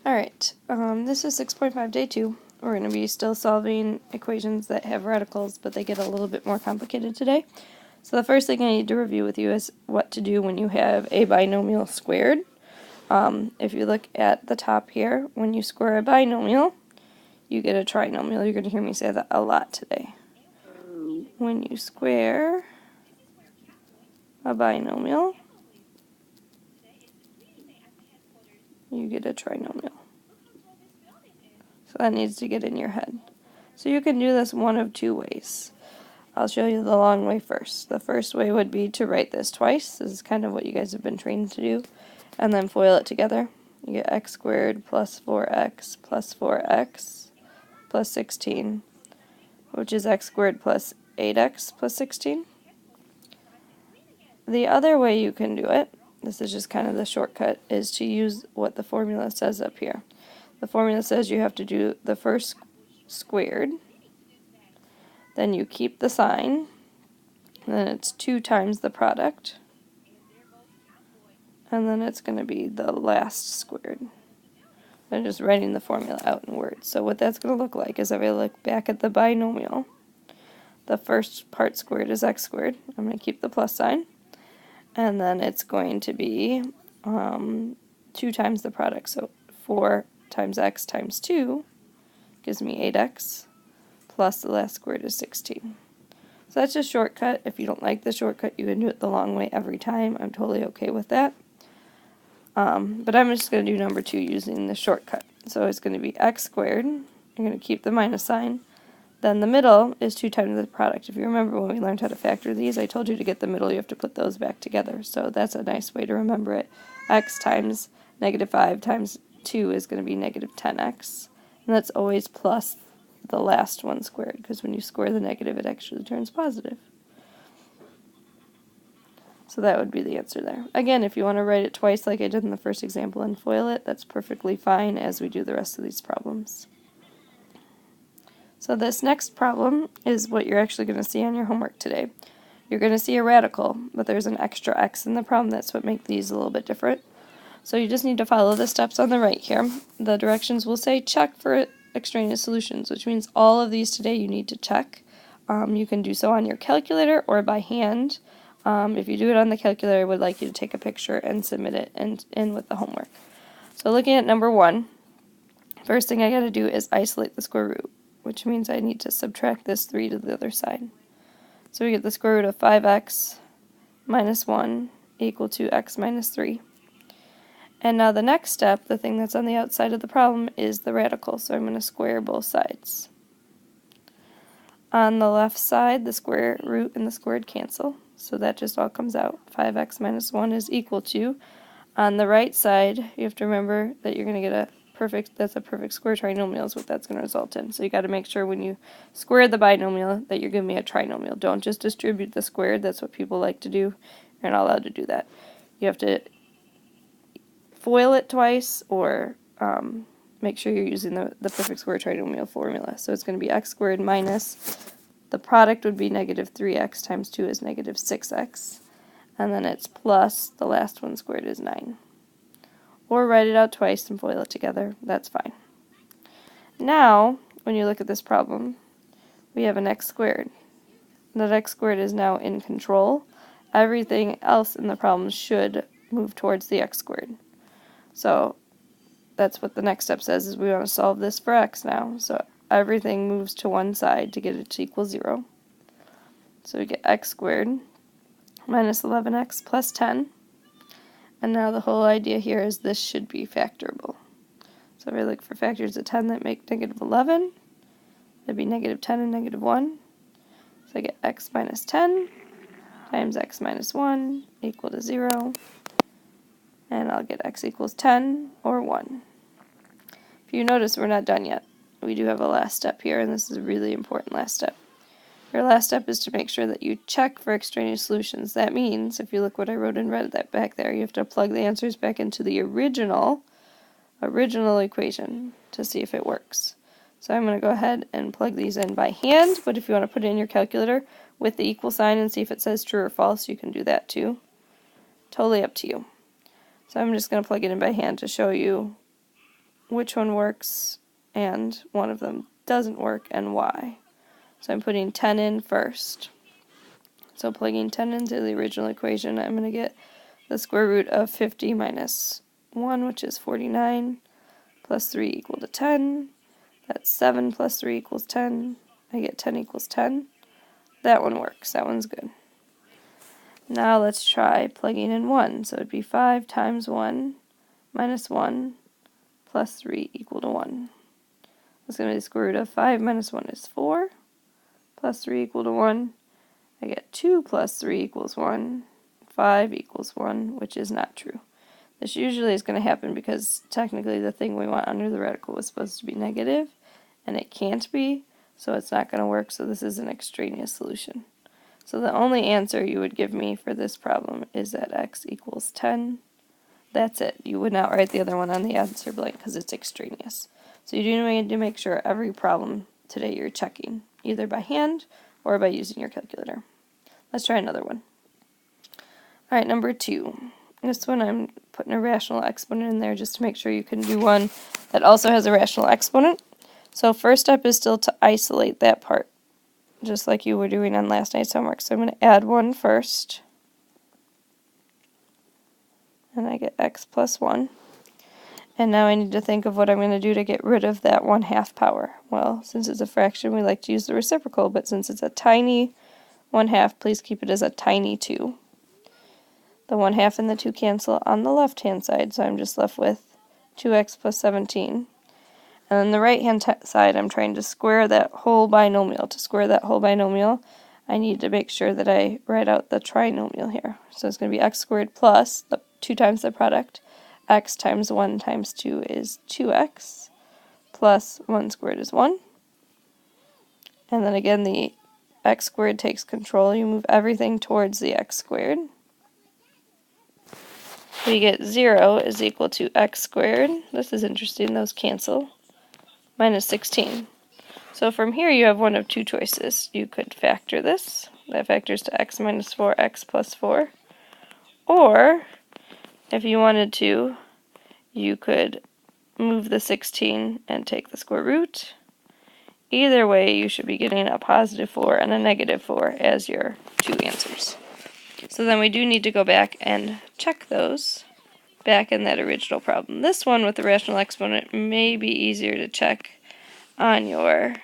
Alright, this is 6.5 day 2. We're going to be still solving equations that have radicals, but they get a little bit more complicated today. So the first thing I need to review with you is what to do when you have a binomial squared. If you look at the top here, when you square a binomial, you get a trinomial. You're going to hear me say that a lot today. When you square a binomial, you get a trinomial. So that needs to get in your head. So you can do this one of two ways. I'll show you the long way first. The first way would be to write this twice. This is kind of what you guys have been trained to do. And then FOIL it together. You get x squared plus 4x plus 4x plus 16, which is x squared plus 8x plus 16. The other way you can do it, this is just kind of the shortcut, is to use what the formula says up here. The formula says you have to do the first squared, then you keep the sign, and then it's 2 times the product, and then it's going to be the last squared. I'm just writing the formula out in words. So what that's going to look like is if I look back at the binomial, the first part squared is x squared. I'm going to keep the plus sign, and then it's going to be 2 times the product. So 4 times x times 2 gives me 8x, plus the last squared is 16. So that's just shortcut. If you don't like the shortcut, you can do it the long way every time. I'm totally okay with that. But I'm just going to do number 2 using the shortcut. So it's going to be x squared. I'm going to keep the minus sign. Then the middle is 2 times the product. If you remember when we learned how to factor these, I told you to get the middle, you have to put those back together. So that's a nice way to remember it. X times negative 5 times 2 is going to be negative 10x. And that's always plus the last one squared, because when you square the negative, it actually turns positive. So that would be the answer there. Again, if you want to write it twice like I did in the first example and FOIL it, that's perfectly fine as we do the rest of these problems. So this next problem is what you're actually going to see on your homework today. You're going to see a radical, but there's an extra x in the problem. That's what makes these a little bit different. So you just need to follow the steps on the right here. The directions will say check for extraneous solutions, which means all of these today you need to check. You can do so on your calculator or by hand. If you do it on the calculator, I would like you to take a picture and submit it in with the homework. So looking at number 1, first thing I got to do is isolate the square root, which means I need to subtract this 3 to the other side. So we get the square root of 5x minus 1 equal to x minus 3. And now the next step, the thing that's on the outside of the problem, is the radical. So I'm going to square both sides. On the left side, the square root and the squared cancel. So that just all comes out. 5x minus 1 is equal to. On the right side, you have to remember that you're going to get a perfect square trinomial is what that's going to result in. So you got to make sure when you square the binomial that you're giving me a trinomial. Don't just distribute the squared. That's what people like to do. You're not allowed to do that. You have to FOIL it twice, or make sure you're using the perfect square trinomial formula. So it's going to be x squared minus, the product would be negative 3x times 2 is negative 6x, and then it's plus, the last one squared is 9. Or write it out twice and FOIL it together, that's fine. Now, when you look at this problem, we have an x squared. That x squared is now in control. Everything else in the problem should move towards the x squared. So that's what the next step says, is we want to solve this for x now. So everything moves to one side to get it to equal 0. So we get x squared minus 11x plus 10. And now the whole idea here is this should be factorable. So if I look for factors of 10 that make negative 11, that'd be negative 10 and negative 1. So I get x minus 10 times x minus 1 equal to 0. And I'll get x equals 10 or 1. If you notice, we're not done yet. We do have a last step here, and this is a really important last step. Your last step is to make sure that you check for extraneous solutions. That means, if you look what I wrote in red that back there, you have to plug the answers back into the original equation to see if it works. So I'm going to go ahead and plug these in by hand, but if you want to put it in your calculator with the equal sign and see if it says true or false, you can do that too. Totally up to you. So I'm just going to plug it in by hand to show you which one works and one of them doesn't work and why. So I'm putting 10 in first. So plugging 10 into the original equation, I'm going to get the square root of 50 minus 1, which is 49, plus 3 equal to 10. That's 7 plus 3 equals 10. I get 10 equals 10. That one works. That one's good. Now let's try plugging in 1. So it would be 5 times 1 minus 1 plus 3 equal to 1. That's going to be the square root of 5 minus 1 is 4, plus 3 equal to 1. I get 2 plus 3 equals 1, 5 equals 1, which is not true. This usually is going to happen because technically the thing we want under the radical was supposed to be negative, and it can't be, so it's not going to work, so this is an extraneous solution. So the only answer you would give me for this problem is that x equals 10. That's it. You would not write the other one on the answer blank because it's extraneous. So you do need to make sure every problem today you're checking, either by hand or by using your calculator. Let's try another one. Alright, number 2. This one I'm putting a rational exponent in there just to make sure you can do one that also has a rational exponent. So first step is still to isolate that part, just like you were doing on last night's homework. So I'm going to add 1 first. And I get x plus 1. And now I need to think of what I'm going to do to get rid of that 1/2 power. Well, since it's a fraction, we like to use the reciprocal, but since it's a tiny 1/2, please keep it as a tiny 2. The 1/2 and the 2 cancel on the left-hand side, so I'm just left with 2x plus 17. And on the right-hand side, I'm trying to square that whole binomial. To square that whole binomial, I need to make sure that I write out the trinomial here. So it's going to be x squared plus the 2 times the product. X times 1 times 2 is 2x, plus 1 squared is 1. And then again, the x squared takes control. You move everything towards the x squared. We get 0 is equal to x squared. This is interesting, those cancel. Minus 16. So from here you have one of two choices. You could factor this. That factors to x minus 4, x plus 4. Or, if you wanted to, you could move the 16 and take the square root. Either way, you should be getting a positive 4 and a negative 4 as your two answers. So then we do need to go back and check those back in that original problem. This one with the rational exponent may be easier to check on your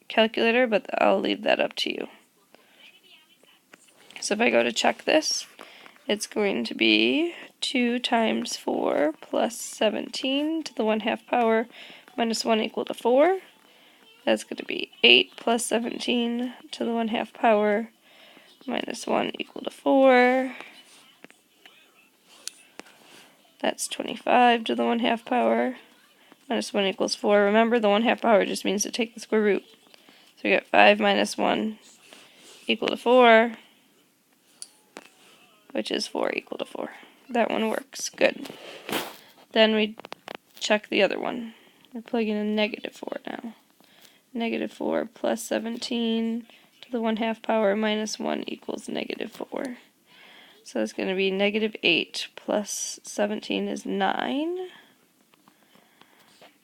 calculator, but I'll leave that up to you. So if I go to check this, it's going to be 2 times 4 plus 17 to the 1/2 power minus 1 equal to 4. That's going to be 8 plus 17 to the 1/2 power minus 1 equal to 4. That's 25 to the 1/2 power minus 1 equals 4. Remember, the 1/2 power just means to take the square root. So we get 5 minus 1 equal to 4, which is 4 equal to 4. That one works. Good. Then we check the other one. We're plugging in negative 4 now. Negative 4 plus 17 to the 1/2 power minus 1 equals negative 4. So it's going to be negative 8 plus 17 is 9.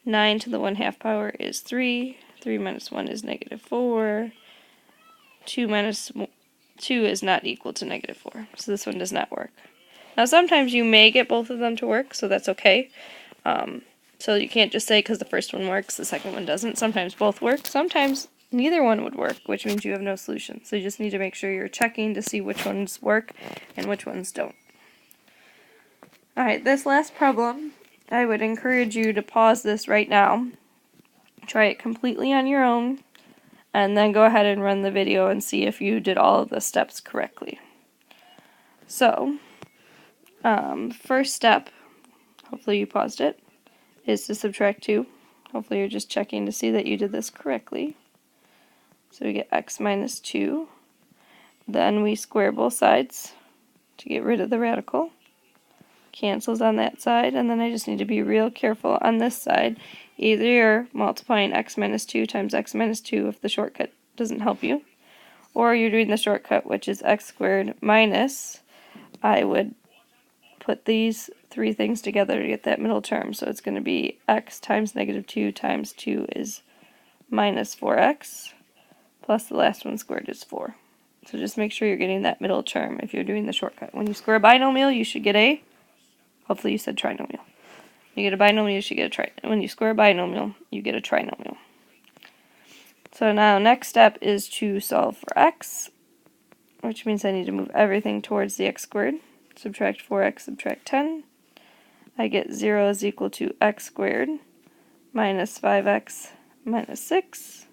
9 to the 1/2 power is 3. 3 minus 1 is negative 4. 2 minus 2 is not equal to negative 4. So this one does not work. Now sometimes you may get both of them to work, so that's okay. So you can't just say because the first one works, the second one doesn't. Sometimes both work. Sometimes neither one would work, which means you have no solution. So you just need to make sure you're checking to see which ones work and which ones don't. Alright, this last problem, I would encourage you to pause this right now. Try it completely on your own, and then go ahead and run the video and see if you did all of the steps correctly. So, first step, hopefully you paused it, is to subtract 2. Hopefully you're just checking to see that you did this correctly. So we get x minus 2. Then we square both sides to get rid of the radical. Cancels on that side, and then I just need to be real careful on this side. Either you're multiplying x minus 2 times x minus 2 if the shortcut doesn't help you, or you're doing the shortcut, which is x squared minus, I would put these three things together to get that middle term. So it's going to be x times negative 2 times 2 is minus 4x, plus the last one squared is 4. So just make sure you're getting that middle term if you're doing the shortcut. When you square a binomial, you should get a, hopefully you said trinomial. You get a binomial, you should get a when you square a binomial, you get a trinomial. So now next step is to solve for x, which means I need to move everything towards the x squared. Subtract 4x, subtract 10. I get 0 is equal to x squared minus 5x minus 6.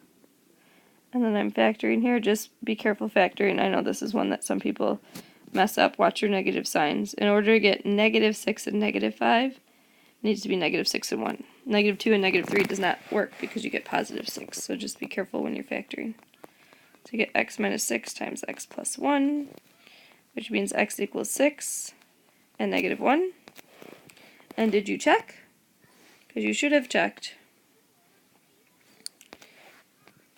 And then I'm factoring here. Just be careful factoring. I know this is one that some people mess up. Watch your negative signs. In order to get negative 6 and negative 5, it needs to be negative 6 and 1. Negative 2 and negative 3 does not work because you get positive 6. So just be careful when you're factoring. So you get x minus 6 times x plus 1, which means x equals 6 and negative 1. And did you check? Because you should have checked.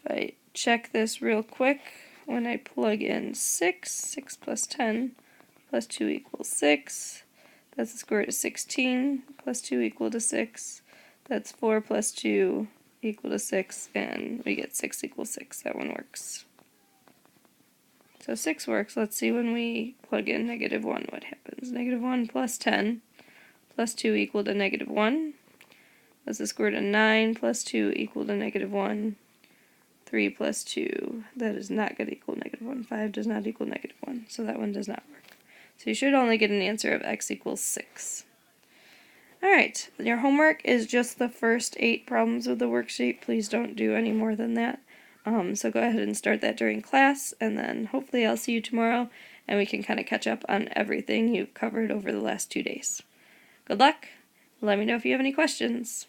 If I check this real quick, when I plug in 6 plus 10 plus 2 equals 6. That's the square root of 16 plus 2 equal to 6. That's 4 plus 2 equal to 6, and we get 6 equals 6. That one works. So 6 works. Let's see when we plug in negative 1 what happens. Negative 1 plus 10 plus 2 equal to negative 1. That's the square root of 9 plus 2 equal to negative 1. 3 plus 2, that is not going to equal negative 1. 5 does not equal negative 1, so that one does not work. So you should only get an answer of x equals 6. Alright, your homework is just the first 8 problems of the worksheet. Please don't do any more than that. So go ahead and start that during class, and then hopefully I'll see you tomorrow, and we can kind of catch up on everything you've covered over the last 2 days. Good luck. Let me know if you have any questions.